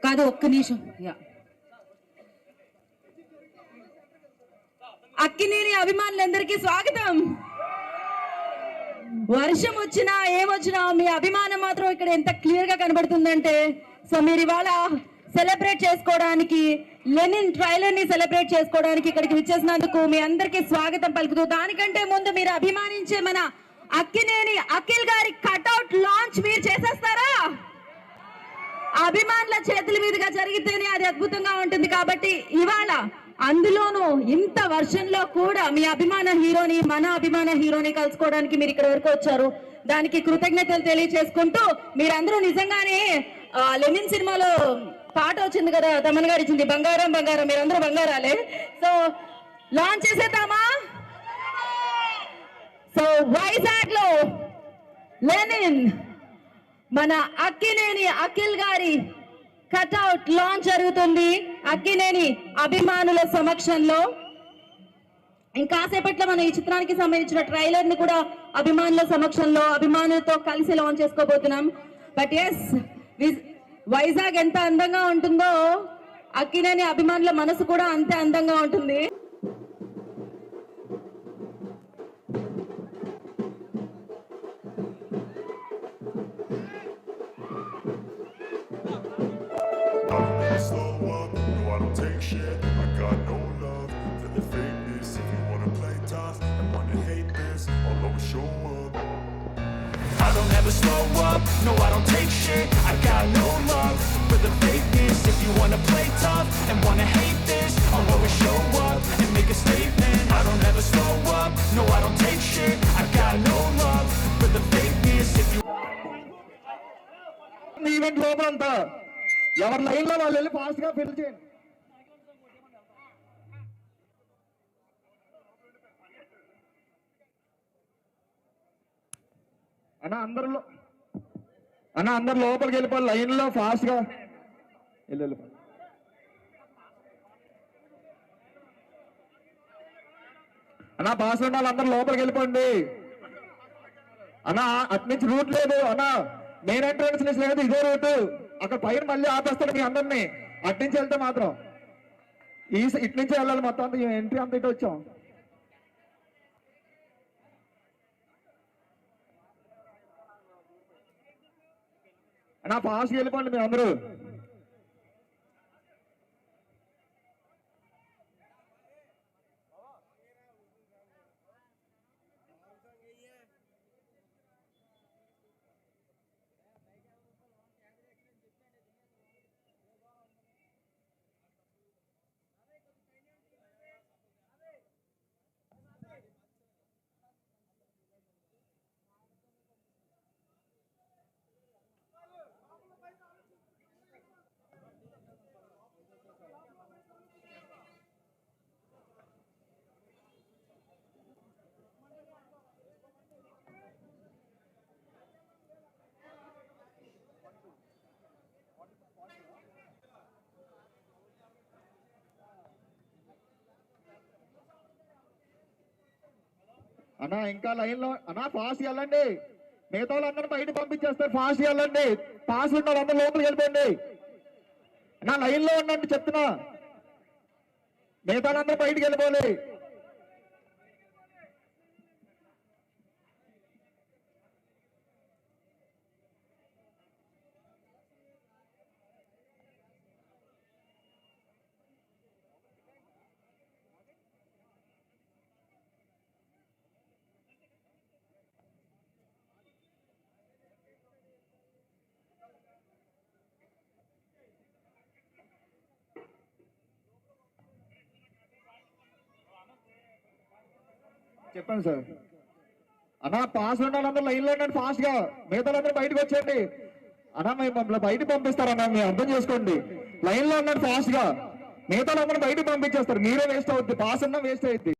కాదు ఒక్క నిమిషం. అక్కినేని అభిమానులందరికీ స్వాగతం. వర్షం వచ్చినా ఏమొచ్చినా మీ అభిమానం మాత్రం ఇక్కడ ఎంత క్లియర్ గా కనబడుతుందంటే, సో మీరు ఇవాళ సెలబ్రేట్ చేసుకోవడానికి, లెనిన్ ట్రైలర్ ని సెలబ్రేట్ చేసుకోవడానికి ఇక్కడికి విచ్చేసినందుకు మీ అందరికీ స్వాగతం పలుకుతూ, దానికంటే ముందు మీరు అభిమానించే మన అక్కినేని అఖిల్ గారి కట్అవుట్ లాంచ్ మీరు చేసేస్తారా? అభిమానుల చేతుల మీదుగా జరిగితేనే అది అద్భుతంగా ఉంటుంది. కాబట్టి ఇవాళ అందులోనూ ఇంత వర్షంలో కూడా మీ అభిమాన హీరోని, మన అభిమాన హీరోని కలుసుకోవడానికి మీరు ఇక్కడ వరకు వచ్చారు. దానికి కృతజ్ఞతలు తెలియచేసుకుంటూ, మీరందరూ నిజంగానే లెనిన్ సినిమాలో పాట వచ్చింది కదా, తమన్ గారు ఇచ్చింది, బంగారం బంగారం, మీరందరూ బంగారాలే. సో లాంచ్ చేసేద్దామా? సో వైజాగ్ లో లెనిన్ మన అక్కినేని అఖిల్ గారి కట్అవుట్ లాంచ్ జరుగుతుంది అక్కినేని అభిమానుల సమక్షంలో. ఇంకాసేపట్లో మనం ఈ చిత్రానికి సంబంధించిన ట్రైలర్ ని కూడా అభిమానుల సమక్షంలో అభిమానులతో కలిసి లాంచ్ చేసుకోబోతున్నాం. బట్ ఎస్, వైజాగ్ ఎంత అందంగా ఉంటుందో అక్కినేని అభిమానుల మనసు కూడా అంతే అందంగా ఉంటుంది. I don't ever slow up, no I don't take shit. I got no love for the fakeness. If you wanna play tough and wanna hate this, I'll always show up and make a statement. I don't ever slow up, no I don't take shit. I got no love for the fakeness. If you event లోపలంతా ఎవరి line లో వాళ్ళు వెళ్ళి fast గా fill చేయండి. అందరు లోపలికి వెళ్ళిపోయి లైన్ లో ఫాస్ట్ గా వెళ్ళి. పాస్ ఉండాలి, అందరు లోపలికి వెళ్ళిపోండి. అట్నుంచి రూట్ లేదు మెయిన్ ఎంట్రన్స్ నుంచి లేదు, ఇదే రూట్. అక్కడ పైన మళ్ళీ ఆపేస్తాడు మీ అందరినీ. అట్నుంచి వెళ్తే మాత్రం ఇటు నుంచి వెళ్ళాలి. మొత్తం అంతా ఎంట్రీ అంతా ఇటు వచ్చాం. ఫాస్ట్ వెళ్ళిపోండి మీరు అందరూ. ఇంకా లైన్ లో ఫాస్ట్ వెళ్ళండి. మిగతా వాళ్ళందరూ బయట పంపించేస్తారు. ఫాస్ట్ వెళ్ళండి. పాస్ ఉన్న వాళ్ళందరూ లోపలికి వెళ్ళిపోండి. లైన్ లో ఉండండి చెప్తున్నా. మిగతా వాళ్ళందరూ బయటికి వెళ్ళిపోవాలి. చెప్పండి సార్. పాస్ ఉన్న వాళ్ళందరూ లైన్ లో ఉండండి ఫాస్ట్ గా. మిగతా వాళ్ళందరూ బయటకు వచ్చేయండి. మమ్మల్ని బయట పంపిస్తారన్నా, మీరు అర్థం చేసుకోండి. లైన్ లో ఉండండి ఫాస్ట్ గా. మిగతా వాళ్ళందరూ బయటకు పంపించేస్తారు. మీరే వేస్ట్ అవుద్ది. పాస్ ఉన్నా వేస్ట్ అవుద్ది.